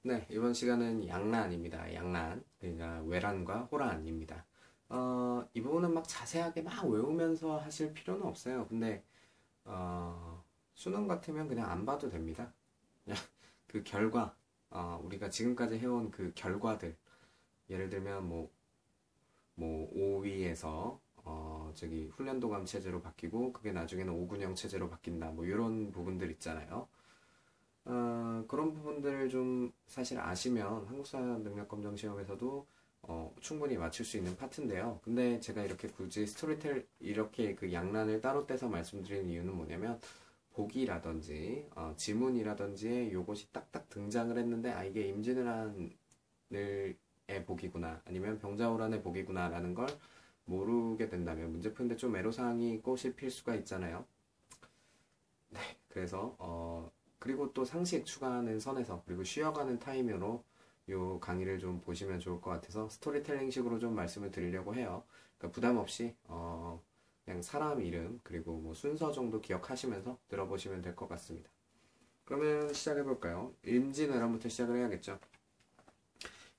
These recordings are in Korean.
네, 이번 시간은 양란입니다. 양란. 그러니까 외란과 호란입니다. 이 부분은 막 자세하게 막 외우면서 하실 필요는 없어요. 근데, 수능 같으면 그냥 안 봐도 됩니다. 그냥 그 결과, 우리가 지금까지 해온 그 결과들. 예를 들면, 뭐, 5위에서, 저기, 훈련도감 체제로 바뀌고, 그게 나중에는 5군형 체제로 바뀐다. 뭐, 이런 부분들 있잖아요. 그런 부분들을 좀 사실 아시면 한국사 능력검정 시험에서도 충분히 맞출 수 있는 파트인데요. 근데 제가 이렇게 굳이 스토리텔 이렇게 그 양란을 따로 떼서 말씀드리는 이유는 뭐냐면 보기라든지 지문이라든지 요것이 딱딱 등장을 했는데 이게 임진왜란의 보기구나 아니면 병자호란의 보기구나라는 걸 모르게 된다면 문제 푸는데 좀 애로사항이 꼬실 수가 있잖아요. 그래서 그리고 또 상식 추가하는 선에서 그리고 쉬어가는 타임으로 요 강의를 좀 보시면 좋을 것 같아서 스토리텔링 식으로 좀 말씀을 드리려고 해요. 그러니까 부담 없이 그냥 사람 이름 그리고 뭐 순서 정도 기억하시면서 들어보시면 될 것 같습니다. 그러면 시작해 볼까요? 임진왜란부터 시작을 해야겠죠.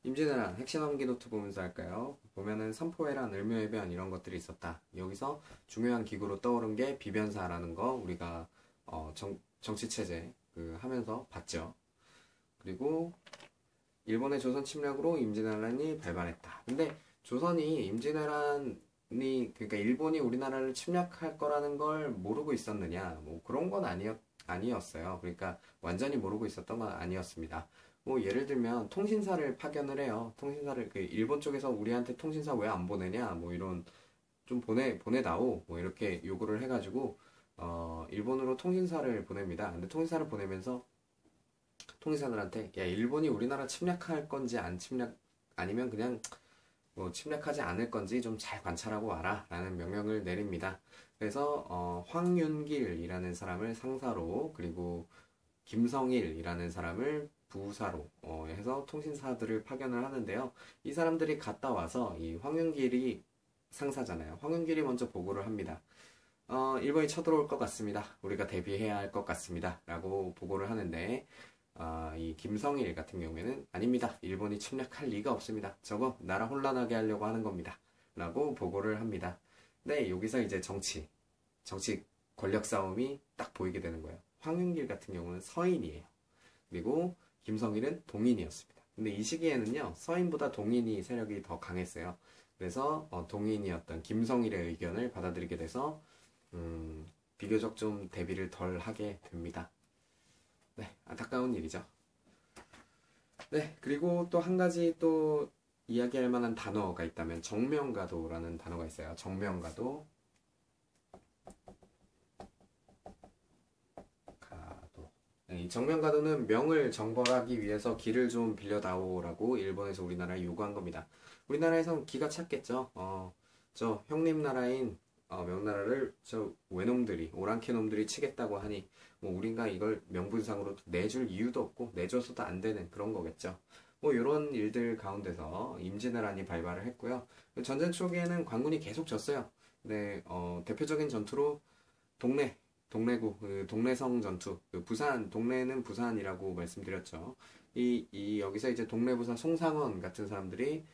임진왜란 핵심암기 노트 보면서 할까요? 보면은 선포회란, 을묘해변 이런 것들이 있었다. 여기서 중요한 기구로 떠오른 게 비변사라는 거 우리가 정치체제 하면서 봤죠. 그리고 일본의 조선 침략으로 임진왜란이 발발했다. 근데 조선이 임진왜란이 그러니까 일본이 우리나라를 침략할 거라는 걸 모르고 있었느냐? 뭐 그런 건 아니었어요. 그러니까 완전히 모르고 있었던 건 아니었습니다. 뭐 예를 들면 통신사를 파견을 해요. 통신사를 그 일본 쪽에서 우리한테 통신사 왜 안 보내냐? 뭐 이런 좀 보내다오 뭐 이렇게 요구를 해가지고 일본으로 통신사를 보냅니다. 근데 통신사를 보내면서 통신사들한테 야 일본이 우리나라 침략할 건지 안 침략 아니면 그냥 뭐 침략하지 않을 건지 좀 잘 관찰하고 와라 라는 명령을 내립니다. 그래서 황윤길이라는 사람을 상사로 그리고 김성일이라는 사람을 부사로 해서 통신사들을 파견을 하는데요. 이 사람들이 갔다 와서 이 황윤길이 상사잖아요. 황윤길이 먼저 보고를 합니다. 일본이 쳐들어올 것 같습니다. 우리가 대비해야 할 것 같습니다. 라고 보고를 하는데, 이 김성일 같은 경우에는 아닙니다. 일본이 침략할 리가 없습니다. 저거 나라 혼란하게 하려고 하는 겁니다. 라고 보고를 합니다. 네, 여기서 이제 정치 권력 싸움이 딱 보이게 되는 거예요. 황윤길 같은 경우는 서인이에요. 그리고 김성일은 동인이었습니다. 근데 이 시기에는요, 서인보다 동인이 세력이 더 강했어요. 그래서 동인이었던 김성일의 의견을 받아들이게 돼서 비교적 좀 대비를 덜 하게 됩니다. 네, 안타까운 일이죠. 네, 그리고 또 한 가지 또 이야기할 만한 단어가 있다면 정명가도라는 단어가 있어요. 정명가도. 네, 이 정명가도는 명을 정벌하기 위해서 기를 좀 빌려다오라고 일본에서 우리나라에 요구한 겁니다. 우리나라에선 기가 찼겠죠. 저 형님 나라인 명나라를 저 외놈들이 오랑캐 놈들이 치겠다고 하니 뭐 우리가 이걸 명분상으로 내줄 이유도 없고 내줘서도 안 되는 그런 거겠죠. 뭐 이런 일들 가운데서 임진왜란이 발발을 했고요. 전쟁 초기에는 관군이 계속 졌어요. 네, 대표적인 전투로 동래 동래구 동래성 전투 부산 동래는 부산이라고 말씀드렸죠. 여기서 이제 동래부사 송상원 같은 사람들이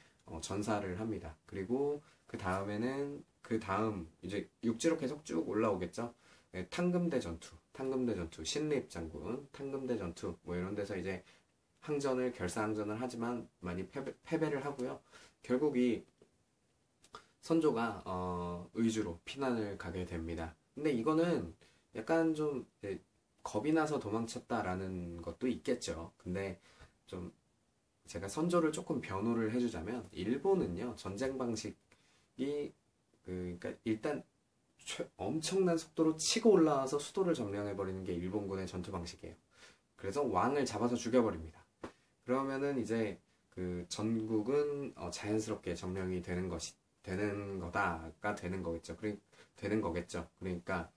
전사를 합니다. 그리고 그 다음 이제 육지로 계속 쭉 올라오겠죠. 네, 탕금대 전투, 신립 장군, 탕금대 전투 뭐 이런 데서 이제 결사항전을 하지만 많이 패배를 하고요. 결국 이 선조가 의주로 피난을 가게 됩니다. 근데 이거는 약간 좀 겁이 나서 도망쳤다라는 것도 있겠죠. 근데 좀 제가 선조를 조금 변호를 해주자면 일본은요 전쟁 방식이 그러니까 일단 엄청난 속도로 치고 올라와서 수도를 점령해버리는 게 일본군의 전투 방식이에요. 그래서 왕을 잡아서 죽여버립니다. 그러면은 이제 그 전국은 자연스럽게 점령이 되는 거다가 되는 거겠죠. 되는 거겠죠. 그러니까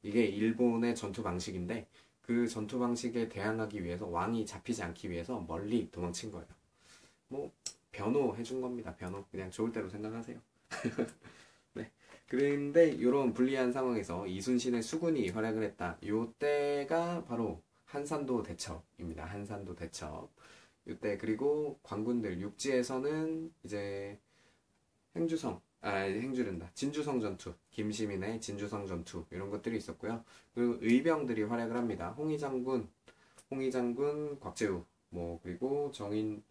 이게 일본의 전투 방식인데 그 전투 방식에 대항하기 위해서 왕이 잡히지 않기 위해서 멀리 도망친 거예요. 뭐 변호해 준 겁니다. 변호. 그냥 좋을 대로 생각하세요. 네. 그런데 이런 불리한 상황에서 이순신의 수군이 활약을 했다. 요 때가 바로 한산도 대첩입니다. 한산도 대첩. 이때 그리고 관군들 육지에서는 이제 행주랜다. 진주성 전투, 김시민의 진주성 전투 이런 것들이 있었고요. 그리고 의병들이 활약을 합니다. 홍의장군, 곽재우, 뭐 그리고 정인호,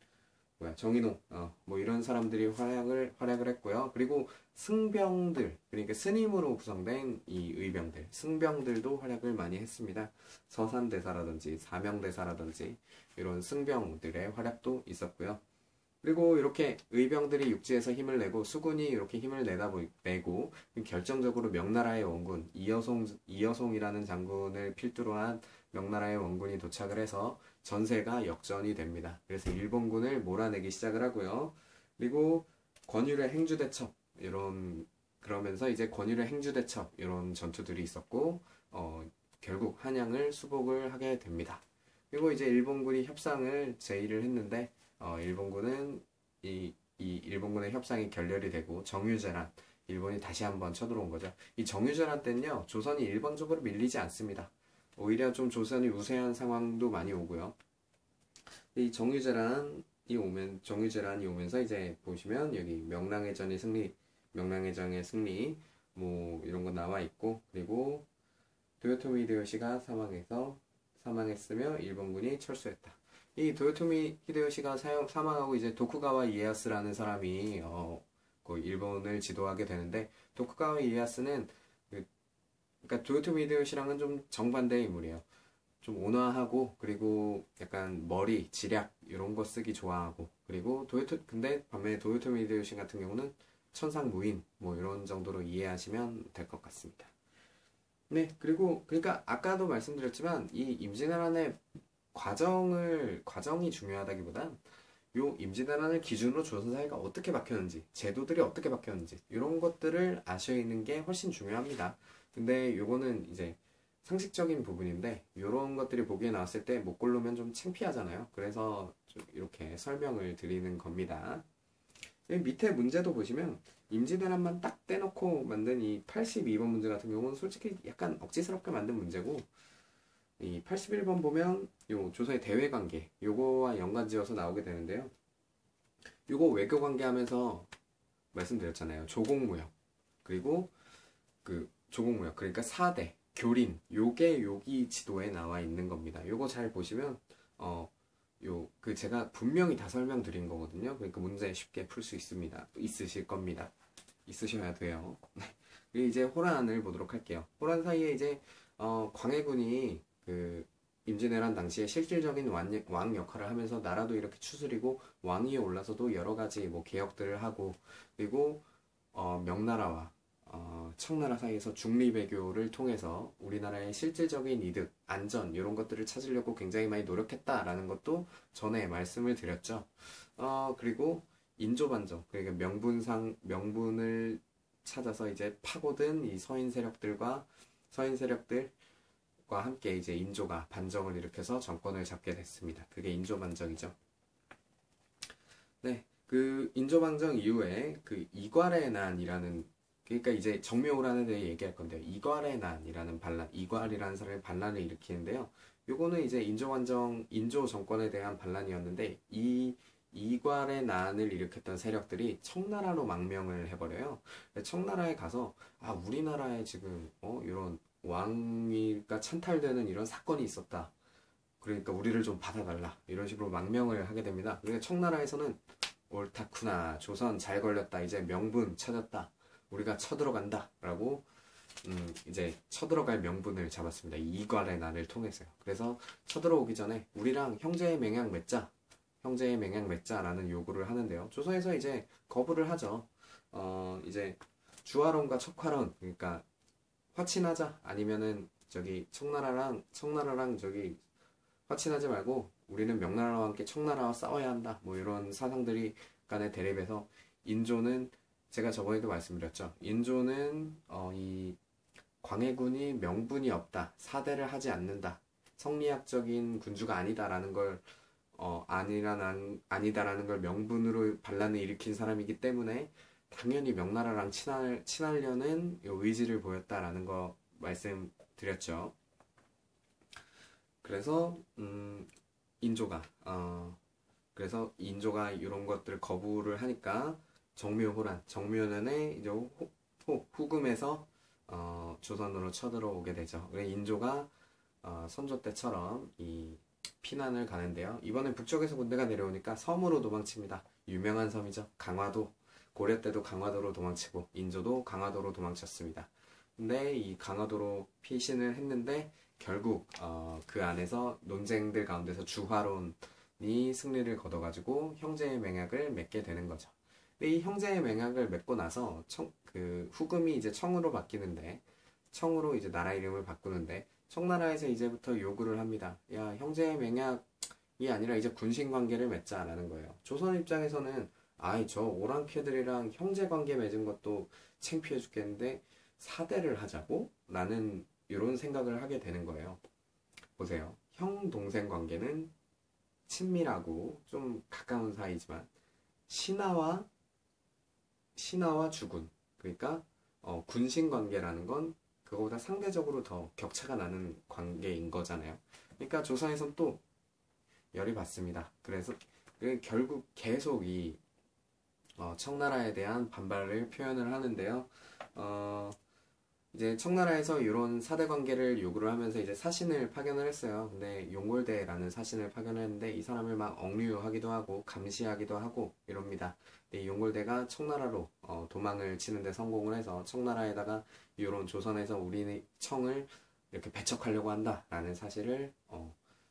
뭐 이런 사람들이 활약을 했고요. 그리고 승병들, 그러니까 스님으로 구성된 이 의병들, 승병들도 활약을 많이 했습니다. 서산대사라든지 사명대사라든지 이런 승병들의 활약도 있었고요. 그리고 이렇게 의병들이 육지에서 힘을 내고 수군이 이렇게 힘을 내고 결정적으로 명나라의 원군 이여송이라는 장군을 필두로 한 명나라의 원군이 도착을 해서 전세가 역전이 됩니다. 그래서 일본군을 몰아내기 시작을 하고요. 그리고 권율의 행주대첩 그러면서 이제 권율의 행주대첩 이런 전투들이 있었고 결국 한양을 수복을 하게 됩니다. 그리고 이제 일본군이 협상을 제의를 했는데 일본군은 일본군의 협상이 결렬이 되고 정유재란 일본이 다시 한번 쳐들어온 거죠. 이 정유재란 때는요 조선이 일방적으로 밀리지 않습니다. 오히려 좀 조선이 우세한 상황도 많이 오고요. 이 정유재란이 오면서 이제 보시면 여기 명랑해전의 승리 뭐 이런 거 나와 있고 그리고 도요토미 히데요시가 사망했으며 일본군이 철수했다. 이 도요토미 히데요시가 사망하고 이제 도쿠가와 이에야스라는 사람이 그 일본을 지도하게 되는데 도쿠가와 이에야스는 그러니까 도요토미 히데요시랑은 좀 정반대의 인물이에요. 좀 온화하고 그리고 약간 머리, 지략 이런 거 쓰기 좋아하고 그리고 근데 반면에 도요토미 히데요시 같은 경우는 천상무인 뭐 이런 정도로 이해하시면 될 것 같습니다. 네, 그리고 그러니까 아까도 말씀드렸지만 이 임진왜란의 과정이 중요하다기보단 요 임진왜란을 기준으로 조선사회가 어떻게 바뀌었는지, 제도들이 어떻게 바뀌었는지 이런 것들을 아시는 게 훨씬 중요합니다. 근데 요거는 이제 상식적인 부분인데 이런 것들이 보기에 나왔을 때 못 고르면 좀 창피하잖아요. 그래서 좀 이렇게 설명을 드리는 겁니다. 여기 밑에 문제도 보시면 임진왜란만 딱 떼놓고 만든 이 82번 문제 같은 경우는 솔직히 약간 억지스럽게 만든 문제고 이 81번 보면 요 조선의 대외관계 요거와 연관지어서 나오게 되는데요. 요거 외교관계 하면서 말씀드렸잖아요. 조공무역 그리고 조공무역 그러니까 4대 교린 요게 여기 지도에 나와 있는 겁니다. 요거 잘 보시면 제가 분명히 다 설명드린 거거든요. 그러니까 문제 쉽게 풀 수 있으실 겁니다. 있으셔야 돼요. 그리고 이제 호란을 보도록 할게요. 호란 사이에 이제 광해군이 임진왜란 당시에 실질적인 왕 역할을 하면서 나라도 이렇게 추스리고 왕위에 올라서도 여러 가지 뭐 개혁들을 하고 그리고 명나라와 청나라 사이에서 중리외교를 통해서 우리나라의 실질적인 이득, 안전 이런 것들을 찾으려고 굉장히 많이 노력했다라는 것도 전에 말씀을 드렸죠. 그리고 인조반정, 그러니까 명분을 찾아서 이제 파고든 이 서인 세력들과 함께 이제 인조가 반정을 일으켜서 정권을 잡게 됐습니다. 그게 인조반정이죠. 네, 그 인조반정 이후에 그 이괄의 난이라는 그러니까 이제 정묘호란에 대해 얘기할 건데요. 이괄의 난이라는 이괄이라는 사람이 반란을 일으키는데요. 요거는 이제 인조 정권에 대한 반란이었는데 이괄의 난을 일으켰던 세력들이 청나라로 망명을 해버려요. 청나라에 가서 우리나라에 지금 이런 왕위가 찬탈되는 이런 사건이 있었다. 그러니까 우리를 좀 받아달라. 이런 식으로 망명을 하게 됩니다. 그러니까 청나라에서는 옳다쿠나 조선 잘 걸렸다. 이제 명분 찾았다. 우리가 쳐들어간다 라고 이제 쳐들어갈 명분을 잡았습니다. 이괄의 난을 통해서요. 그래서 쳐들어오기 전에 우리랑 형제의 맹약 맺자라는 요구를 하는데요. 조선에서 이제 거부를 하죠. 이제 주화론과 척화론 그러니까 화친하자 아니면은 저기 청나라랑 저기 화친하지 말고 우리는 명나라와 함께 청나라와 싸워야 한다. 뭐 이런 사상들이 간의 대립에서 인조는 제가 저번에도 말씀드렸죠. 인조는 이 광해군이 명분이 없다. 사대를 하지 않는다. 성리학적인 군주가 아니다라는 걸 아니다라는 걸 명분으로 반란을 일으킨 사람이기 때문에 당연히 명나라랑 친하려는 의지를 보였다라는 거 말씀드렸죠. 그래서 인조가 그래서 인조가 이런 것들을 거부를 하니까 정묘호란, 정묘년에 이제 후금에서 조선으로 쳐들어오게 되죠. 그래서 인조가 선조 때처럼 이 피난을 가는데요. 이번엔 북쪽에서 군대가 내려오니까 섬으로 도망칩니다. 유명한 섬이죠. 강화도. 고려 때도 강화도로 도망치고 인조도 강화도로 도망쳤습니다. 근데 이 강화도로 피신을 했는데 결국 그 안에서 논쟁들 가운데서 주화론이 승리를 거둬가지고 형제의 맹약을 맺게 되는 거죠. 근데 이 형제의 맹약을 맺고 나서 그 후금이 이제 청으로 바뀌는데 청으로 이제 나라 이름을 바꾸는데 청나라에서 이제부터 요구를 합니다. 야, 형제의 맹약이 아니라 이제 군신 관계를 맺자라는 거예요. 조선 입장에서는 아이 저 오랑캐들이랑 형제 관계 맺은 것도 창피해 죽겠는데 사대를 하자고? 라는 이런 생각을 하게 되는 거예요. 보세요. 형 동생 관계는 친밀하고 좀 가까운 사이지만 신하와 주군, 그러니까 군신 관계라는 건 그거보다 상대적으로 더 격차가 나는 관계인 거잖아요. 그러니까 조선에선 또 열이 받습니다. 그래서 결국 계속 이 청나라에 대한 반발을 표현을 하는데요. 이제 청나라에서 이런 사대 관계를 요구를 하면서 이제 사신을 파견을 했어요. 근데 용골대라는 사신을 파견을 했는데 이 사람을 막 억류하기도 하고 감시하기도 하고 이럽니다. 근데 이 용골대가 청나라로 도망을 치는데 성공을 해서 청나라에다가 이런 조선에서 우리 청을 이렇게 배척하려고 한다라는 사실을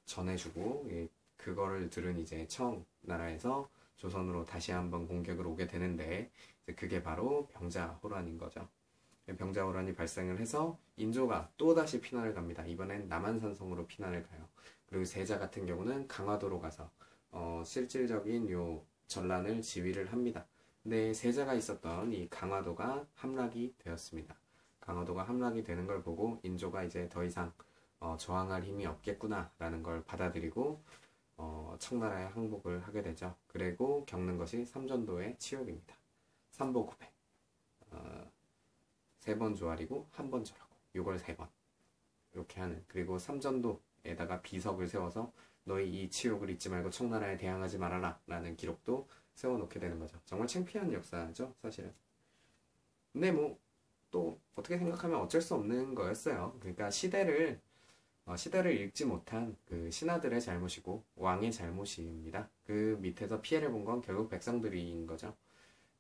전해주고 그거를 들은 이제 청나라에서 조선으로 다시 한번 공격을 오게 되는데 그게 바로 병자호란인 거죠. 병자호란이 발생을 해서 인조가 또다시 피난을 갑니다. 이번엔 남한산성으로 피난을 가요. 그리고 세자 같은 경우는 강화도로 가서 실질적인 요 전란을 지휘를 합니다. 근데 세자가 있었던 이 강화도가 함락이 되었습니다. 강화도가 함락이 되는 걸 보고 인조가 이제 더 이상 저항할 힘이 없겠구나라는 걸 받아들이고 청나라에 항복을 하게 되죠. 그리고 겪는 것이 삼전도의 치욕입니다. 삼보구배. 3번 조아리고 한 번 절하고 요걸 3번 이렇게 하는, 그리고 삼전도에다가 비석을 세워서 너희 이 치욕을 잊지 말고 청나라에 대항하지 말아라 라는 기록도 세워놓게 되는 거죠. 정말 창피한 역사죠 사실은. 근데 뭐 또 어떻게 생각하면 어쩔 수 없는 거였어요. 그러니까 시대를 읽지 못한 그 신하들의 잘못이고 왕의 잘못입니다. 그 밑에서 피해를 본 건 결국 백성들인 거죠.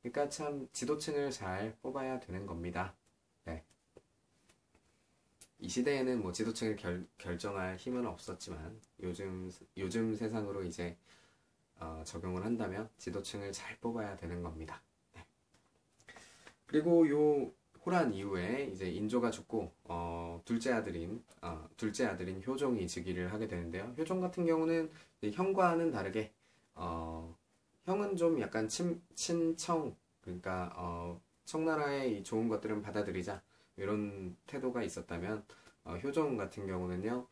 그러니까 참 지도층을 잘 뽑아야 되는 겁니다. 네. 이 시대에는 뭐 지도층을 결정할 힘은 없었지만 요즘 세상으로 이제 적용을 한다면 지도층을 잘 뽑아야 되는 겁니다. 네. 그리고 요 호란 이후에 이제 인조가 죽고 둘째 아들인 효종이 즉위를 하게 되는데요. 효종 같은 경우는 형과는 다르게 형은 좀 약간 친청, 그러니까 청나라의 이 좋은 것들은 받아들이자 이런 태도가 있었다면 효종 같은 경우는요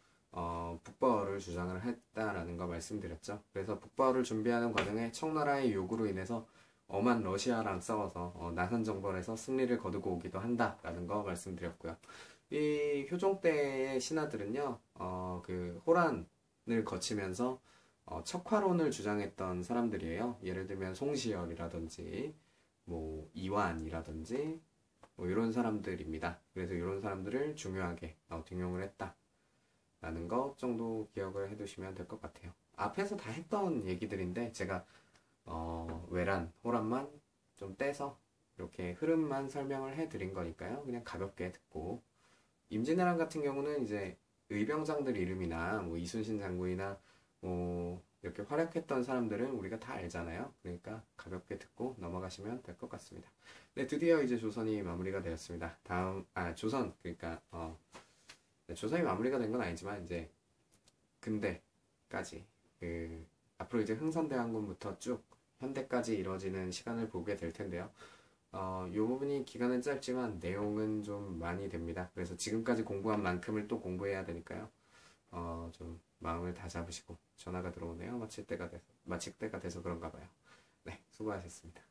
북벌을 주장을 했다라는 거 말씀드렸죠. 그래서 북벌을 준비하는 과정에 청나라의 요구로 인해서 엄한 러시아랑 싸워서 나선정벌에서 승리를 거두고 오기도 한다라는 거 말씀드렸고요. 이 효종 때의 신하들은요 그 호란을 거치면서 척화론을 주장했던 사람들이에요. 예를 들면 송시열이라든지 뭐 이완이라든지 뭐 이런 사람들입니다. 그래서 이런 사람들을 중요하게 등용을 했다라는 것 정도 기억을 해두시면 될 것 같아요. 앞에서 다 했던 얘기들인데 제가 외란, 호란만 좀 떼서 이렇게 흐름만 설명을 해드린 거니까요. 그냥 가볍게 듣고, 임진왜란 같은 경우는 이제 의병장들 이름이나 뭐 이순신 장군이나 뭐 이렇게 활약했던 사람들은 우리가 다 알잖아요. 그러니까 가볍게 듣고 넘어가시면 될 것 같습니다. 네, 드디어 이제 조선이 마무리가 되었습니다. 조선, 그러니까 네, 조선이 마무리가 된 건 아니지만 이제 근대까지 앞으로 이제 흥선대원군부터 쭉 현대까지 이루어지는 시간을 보게 될 텐데요. 이 부분이 기간은 짧지만 내용은 좀 많이 됩니다. 그래서 지금까지 공부한 만큼을 또 공부해야 되니까요. 좀 마음을 다 잡으시고. 전화가 들어오네요. 마칠 때가 돼서 그런가 봐요. 네, 수고하셨습니다.